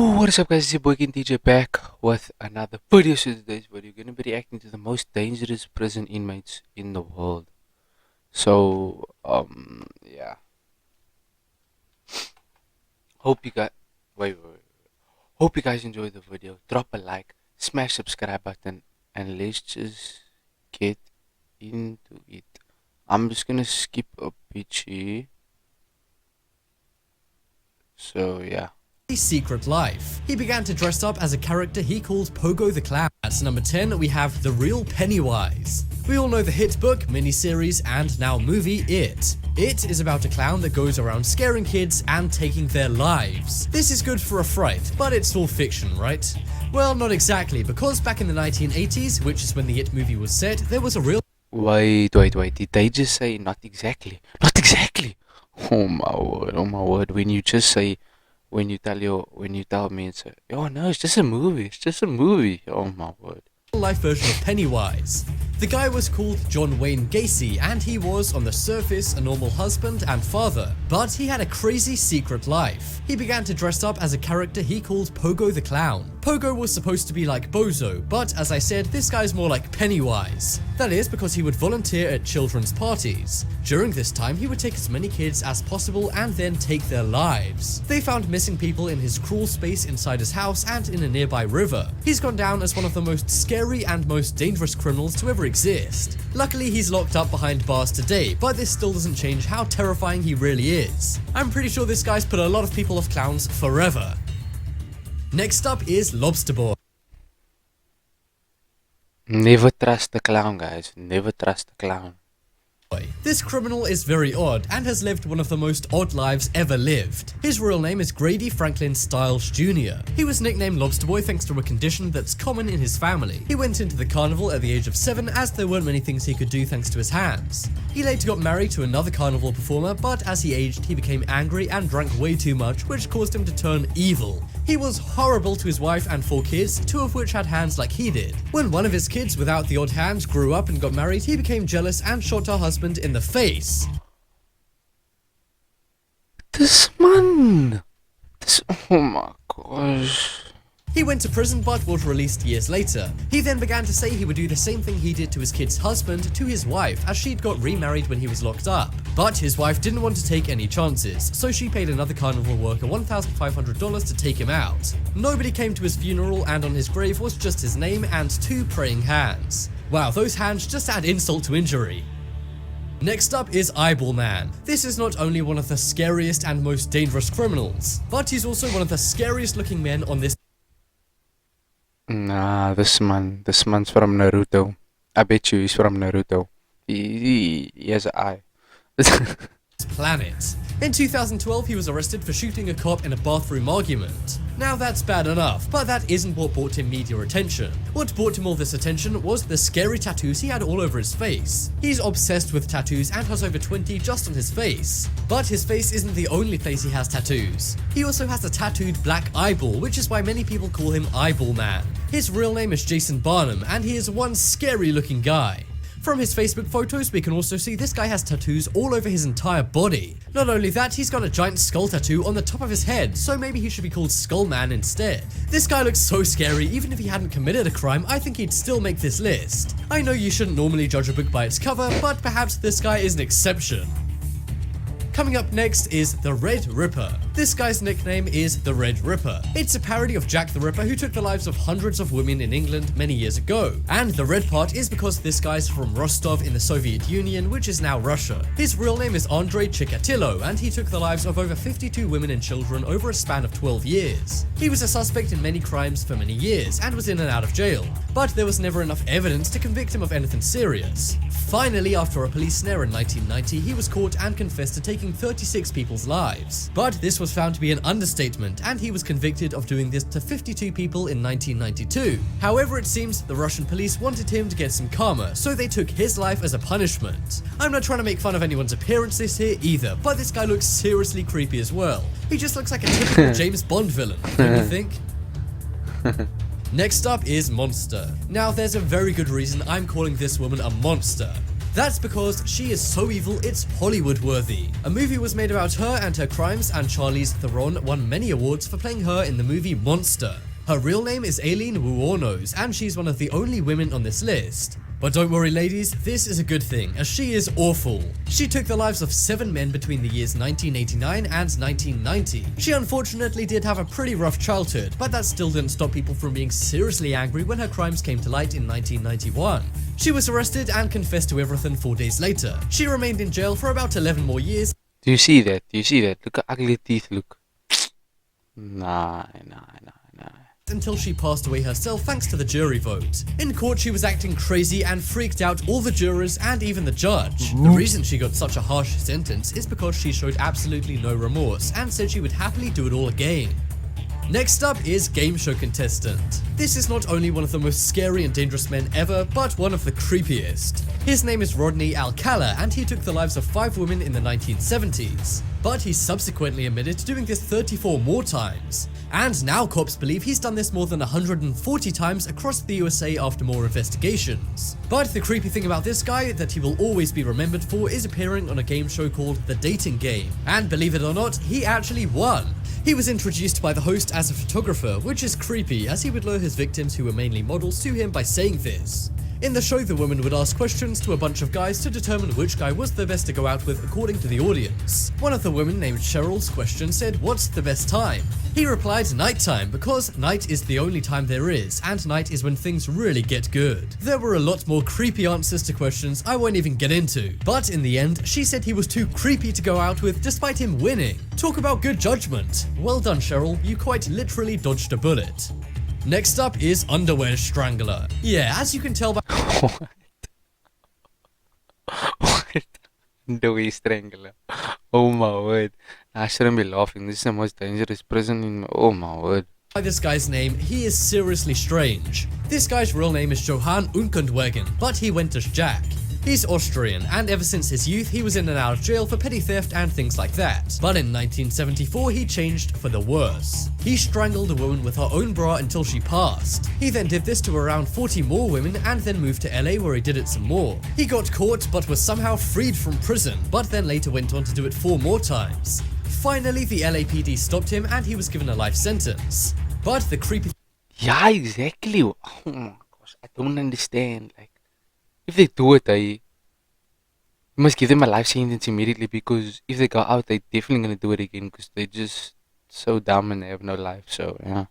What is up guys, it's your boy T.J back with another video. So today's video, we're going to be reacting to the most dangerous prison inmates in the world. So, yeah. Hope you guys, wait. Hope you guys enjoyed the video. Drop a like, smash subscribe button, and let's just get into it. I'm just going to skip a bit here. So, yeah. His secret life. He began to dress up as a character he called Pogo the Clown. At number 10, we have the Real Pennywise. We all know the hit book, miniseries, and now movie It. It is about a clown that goes around scaring kids and taking their lives. This is good for a fright, but it's all fiction, right? Well, not exactly, because back in the 1980s, which is when the It movie was set, there was a real— Wait. Did they just say not exactly? Not exactly! Oh my word. When you just say, when you tell me it's oh no, it's just a movie. Oh my word. life version of Pennywise. The guy was called John Wayne Gacy, and he was, on the surface, a normal husband and father, but he had a crazy secret life. He began to dress up as a character he called Pogo the Clown. Pogo was supposed to be like Bozo, but as I said, this guy's more like Pennywise. That is because he would volunteer at children's parties. During this time, he would take as many kids as possible and then take their lives. They found missing people in his crawl space inside his house and in a nearby river. He's gone down as one of the most scary and most dangerous criminals to ever exist. Luckily, he's locked up behind bars today, but this still doesn't change how terrifying he really is. I'm pretty sure this guy's put a lot of people off clowns forever. Next up is Lobster Ball. Never trust the clown, guys. Never trust the clown. This criminal is very odd and has lived one of the most odd lives ever lived. His real name is Grady Franklin Stiles Jr. He was nicknamed Lobster Boy thanks to a condition that's common in his family. He went into the carnival at the age of 7 as there weren't many things he could do thanks to his hands. He later got married to another carnival performer, but as he aged he became angry and drank way too much, which caused him to turn evil. He was horrible to his wife and 4 kids, 2 of which had hands like he did. When one of his kids without the odd hand grew up and got married, he became jealous and shot her husband in the face. Oh my gosh. He went to prison but was released years later. He then began to say he would do the same thing he did to his kid's husband to his wife, as she'd got remarried when he was locked up. But his wife didn't want to take any chances, so she paid another carnival worker $1,500 to take him out. Nobody came to his funeral, and on his grave was just his name and 2 praying hands. Wow, those hands just add insult to injury. Next up is Eyeball Man. This is not only one of the scariest and most dangerous criminals, but he's also one of the scariest looking men on this— Nah, this man's from Naruto. I bet you he's from Naruto. He has an eye. planet. In 2012, he was arrested for shooting a cop in a bathroom argument. Now that's bad enough, but that isn't what brought him media attention. What brought him all this attention was the scary tattoos he had all over his face. He's obsessed with tattoos and has over 20 just on his face. But his face isn't the only place he has tattoos. He also has a tattooed black eyeball, which is why many people call him Eyeball Man. His real name is Jason Barnum, and he is one scary looking guy. From his Facebook photos, we can also see this guy has tattoos all over his entire body. Not only that, he's got a giant skull tattoo on the top of his head, so maybe he should be called Skull Man instead. This guy looks so scary. Even if he hadn't committed a crime, I think he'd still make this list. I know you shouldn't normally judge a book by its cover, but perhaps this guy is an exception. Coming up next is the Red Ripper. This guy's nickname is the Red Ripper. It's a parody of Jack the Ripper, who took the lives of hundreds of women in England many years ago. And the red part is because this guy's from Rostov in the Soviet Union, which is now Russia. His real name is Andrei Chikatilo, and he took the lives of over 52 women and children over a span of 12 years. He was a suspect in many crimes for many years and was in and out of jail, but there was never enough evidence to convict him of anything serious. Finally, after a police snare in 1990, he was caught and confessed to taking 36 people's lives. But this was found to be an understatement, and he was convicted of doing this to 52 people in 1992. However, it seems the Russian police wanted him to get some karma, so they took his life as a punishment. I'm not trying to make fun of anyone's appearances here either, but this guy looks seriously creepy as well. He just looks like a typical James Bond villain, don't you think? Next up is Monster. Now, there's a very good reason I'm calling this woman a monster. That's because she is so evil it's Hollywood worthy. A movie was made about her and her crimes, and Charlize Theron won many awards for playing her in the movie Monster. Her real name is Aileen Wuornos, and she's one of the only women on this list. But don't worry ladies, this is a good thing, as she is awful. She took the lives of 7 men between the years 1989 and 1990. She unfortunately did have a pretty rough childhood, but that still didn't stop people from being seriously angry when her crimes came to light in 1991. She was arrested and confessed to everything 4 days later. She remained in jail for about 11 more years. Do you see that? Do you see that? Look at ugly teeth, look. Nah. Until she passed away herself thanks to the jury vote. In court she was acting crazy and freaked out all the jurors and even the judge. The reason she got such a harsh sentence is because she showed absolutely no remorse and said she would happily do it all again. Next up is game show contestant. This is not only one of the most scary and dangerous men ever, but one of the creepiest. His name is Rodney Alcala, and he took the lives of 5 women in the 1970s. But he subsequently admitted to doing this 34 more times. And now cops believe he's done this more than 140 times across the USA after more investigations. But the creepy thing about this guy that he will always be remembered for is appearing on a game show called The Dating Game. And believe it or not, he actually won. He was introduced by the host as a photographer, which is creepy as he would lure his victims, who were mainly models, to him by saying this. In the show, the woman would ask questions to a bunch of guys to determine which guy was the best to go out with according to the audience. One of the women named Cheryl's question said, "What's the best time?" He replied, "Nighttime, because night is the only time there is, and night is when things really get good." There were a lot more creepy answers to questions I won't even get into, but in the end, she said he was too creepy to go out with despite him winning. Talk about good judgment. Well done, Cheryl, you quite literally dodged a bullet. Next up is Underwear Strangler. Yeah, as you can tell by What? Underwear strangler. Oh my word. I shouldn't be laughing. This is the most dangerous prison in. Oh my word. this guy's name, he is seriously strange. This guy's real name is Johann Unkundwagen, but he went as Jack. He's Austrian, and ever since his youth, he was in and out of jail for petty theft and things like that. But in 1974, he changed for the worse. He strangled a woman with her own bra until she passed. He then did this to around 40 more women and then moved to LA where he did it some more. He got caught but was somehow freed from prison, but then later went on to do it 4 more times. Finally, the LAPD stopped him and he was given a life sentence. But the creepy Yeah, exactly. Oh my gosh, I don't understand. Like, if they do it, you must give them a life sentence immediately, because if they go out, they're definitely gonna do it again because they're just so dumb and they have no life. So yeah.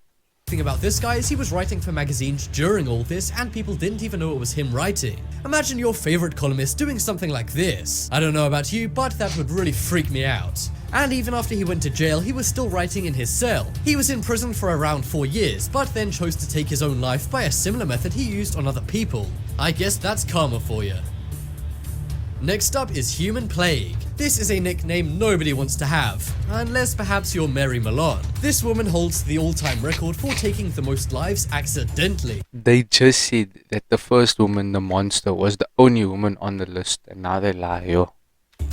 thing about this guy is he was writing for magazines during all this and people didn't even know it was him writing. Imagine your favorite columnist doing something like this. I don't know about you, but that would really freak me out. And even after he went to jail, he was still writing in his cell. He was in prison for around 4 years, but then chose to take his own life by a similar method he used on other people. I guess that's karma for you. Next up is Human Plague. This is a nickname nobody wants to have, unless perhaps you're Mary Malone. This woman holds the all-time record for taking the most lives accidentally. They just said that the first woman, the monster, was the only woman on the list, and now they lie, yo.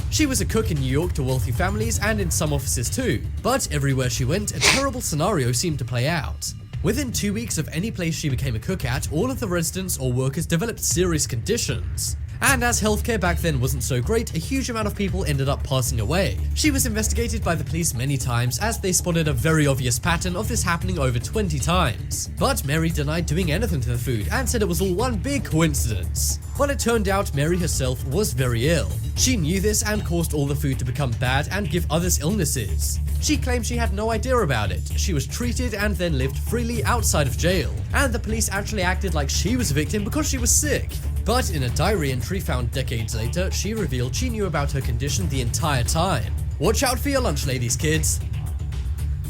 She was a cook in New York to wealthy families and in some offices too, but everywhere she went, a terrible scenario seemed to play out. Within 2 weeks of any place she became a cook at, all of the residents or workers developed serious conditions. And as healthcare back then wasn't so great, a huge amount of people ended up passing away. She was investigated by the police many times as they spotted a very obvious pattern of this happening over 20 times. But Mary denied doing anything to the food and said it was all one big coincidence. But it turned out Mary herself was very ill. She knew this and caused all the food to become bad and give others illnesses. She claimed she had no idea about it. She was treated and then lived freely outside of jail. And the police actually acted like she was a victim because she was sick. But in a diary entry found decades later, she revealed she knew about her condition the entire time. Watch out for your lunch, ladies, kids.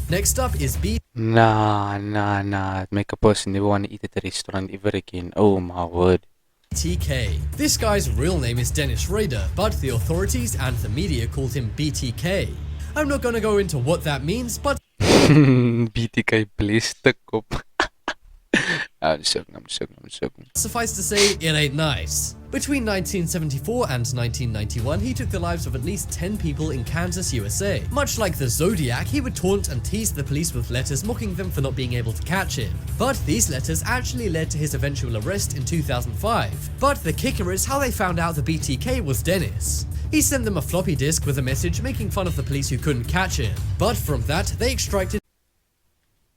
Next up is Nah. Make a person never want to eat at a restaurant ever again. Oh my word. BTK. This guy's real name is Dennis Rader, but the authorities and the media called him BTK. I'm not gonna go into what that means, but BTK, please the kop. I'm joking. suffice to say, it ain't nice. Between 1974 and 1991, he took the lives of at least 10 people in Kansas, USA. Much like the Zodiac, he would taunt and tease the police with letters mocking them for not being able to catch him. But these letters actually led to his eventual arrest in 2005. But the kicker is how they found out the BTK was Dennis. He sent them a floppy disk with a message making fun of the police who couldn't catch him. But from that, they extracted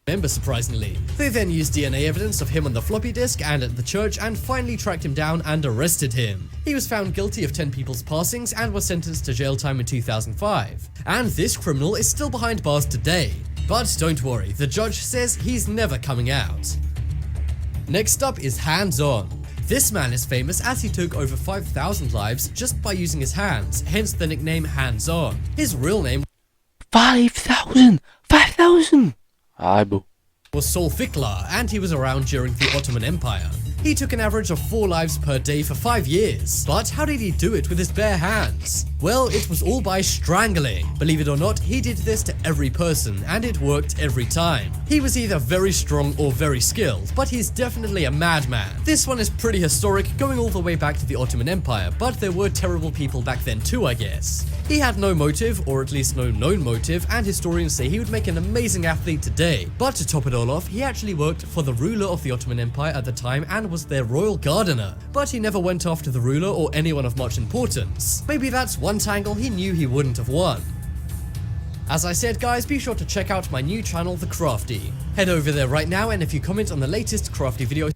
member surprisingly. They then used DNA evidence of him on the floppy disk and at the church and finally tracked him down and arrested him. He was found guilty of 10 people's passings and was sentenced to jail time in 2005. And this criminal is still behind bars today. But don't worry, the judge says he's never coming out. Next up is Handson. This man is famous as he took over 5,000 lives just by using his hands, hence the nickname Handson. His real name 5,000! 5,000! was Sol Fiklar, and he was around during the Ottoman Empire. He took an average of 4 lives per day for 5 years. But how did he do it with his bare hands? Well, it was all by strangling. Believe it or not, he did this to every person, and it worked every time. He was either very strong or very skilled, but he's definitely a madman. This one is pretty historic, going all the way back to the Ottoman Empire, but there were terrible people back then too, I guess. He had no motive, or at least no known motive, and historians say he would make an amazing athlete today. But to top it all off, he actually worked for the ruler of the Ottoman Empire at the time and was their royal gardener. But he never went after the ruler or anyone of much importance. Maybe that's one tangle he knew he wouldn't have won. As I said guys, be sure to check out my new channel, The Crafty. Head over there right now, and if you comment on the latest Crafty video...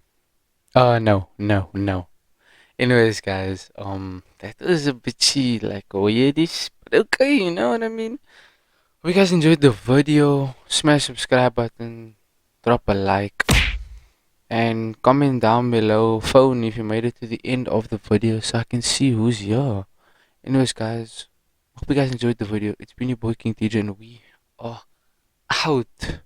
No. Anyways guys, that was a bit like weirdish, but okay, you know what I mean? Hope you guys enjoyed the video. Smash subscribe button, drop a like, and comment down below phone if you made it to the end of the video so I can see who's here. Anyways guys, hope you guys enjoyed the video. It's been your boy King TJ and we are out.